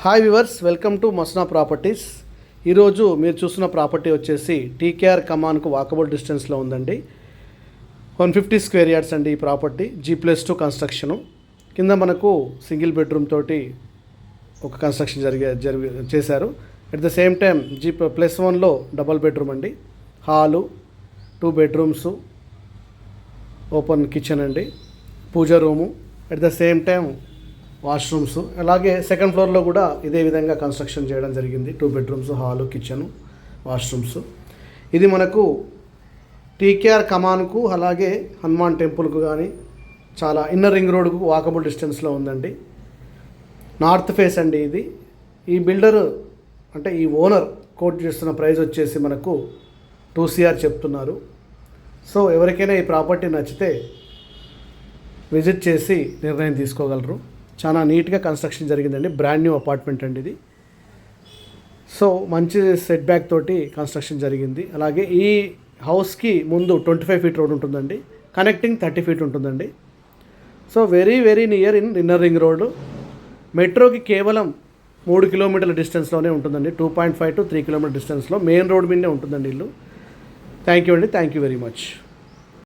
Hi viewers, welcome to Masna properties. ఈరోజు మీరు చూస్తున్న ప్రాపర్టీ వచ్చేసి టీకేఆర్ కమాన్కు వాకబుల్ డిస్టెన్స్లో ఉందండి. 150 స్క్వేర్ యార్డ్స్ అండి ఈ ప్రాపర్టీ. G+2 construction. కింద మనకు సింగిల్ బెడ్రూమ్ తోటి ఒక కన్స్ట్రక్షన్ చేశారు. అట్ ద సేమ్ టైం G+1లో డబల్ బెడ్రూమ్ అండి. హాలు, 2 బెడ్రూమ్స్, ఓపెన్ కిచెన్ అండి, puja room, at the same time washrooms. అలాగే సెకండ్ ఫ్లోర్లో కూడా ఇదే విధంగా కన్స్ట్రక్షన్ చేయడం జరిగింది. 2 బెడ్రూమ్స్, హాలు, కిచెను, వాష్రూమ్స్. ఇది మనకు టీకేఆర్ కమాన్కు అలాగే హనుమాన్ టెంపుల్కు కానీ చాలా ఇన్నర్ రింగ్ రోడ్కు వాకబుల్ డిస్టెన్స్లో ఉందండి. నార్త్ ఫేస్ అండి ఇది. ఈ బిల్డర్ అంటే ఈ ఓనర్ కోట్ చేస్తున్న ప్రైస్ వచ్చేసి మనకు 2 CR చెప్తున్నారు. సో ఎవరికైనా ఈ ప్రాపర్టీ నచ్చితే విజిట్ చేసి నిర్ణయం తీసుకోగలరు. చాలా నీట్గా కన్స్ట్రక్షన్ జరిగిందండి. బ్రాండ్ న్యూ అపార్ట్మెంట్ అండి ఇది. సో మంచి సెట్ బ్యాక్ తోటి కన్స్ట్రక్షన్ జరిగింది. అలాగే ఈ హౌస్కి ముందు 25 ఫీట్ రోడ్ ఉంటుందండి. కనెక్టింగ్ 30 ఫీట్ ఉంటుందండి. So very very near inner ring road. మెట్రోకి కేవలం 3 కిలోమీటర్ల డిస్టెన్స్లోనే ఉంటుందండి. 2.5 to 3 కిలోమీటర్ డిస్టెన్స్లో మెయిన్ రోడ్ మీదనే ఉంటుందండి ఇల్లు. థ్యాంక్ యూ అండి. Thank you very much.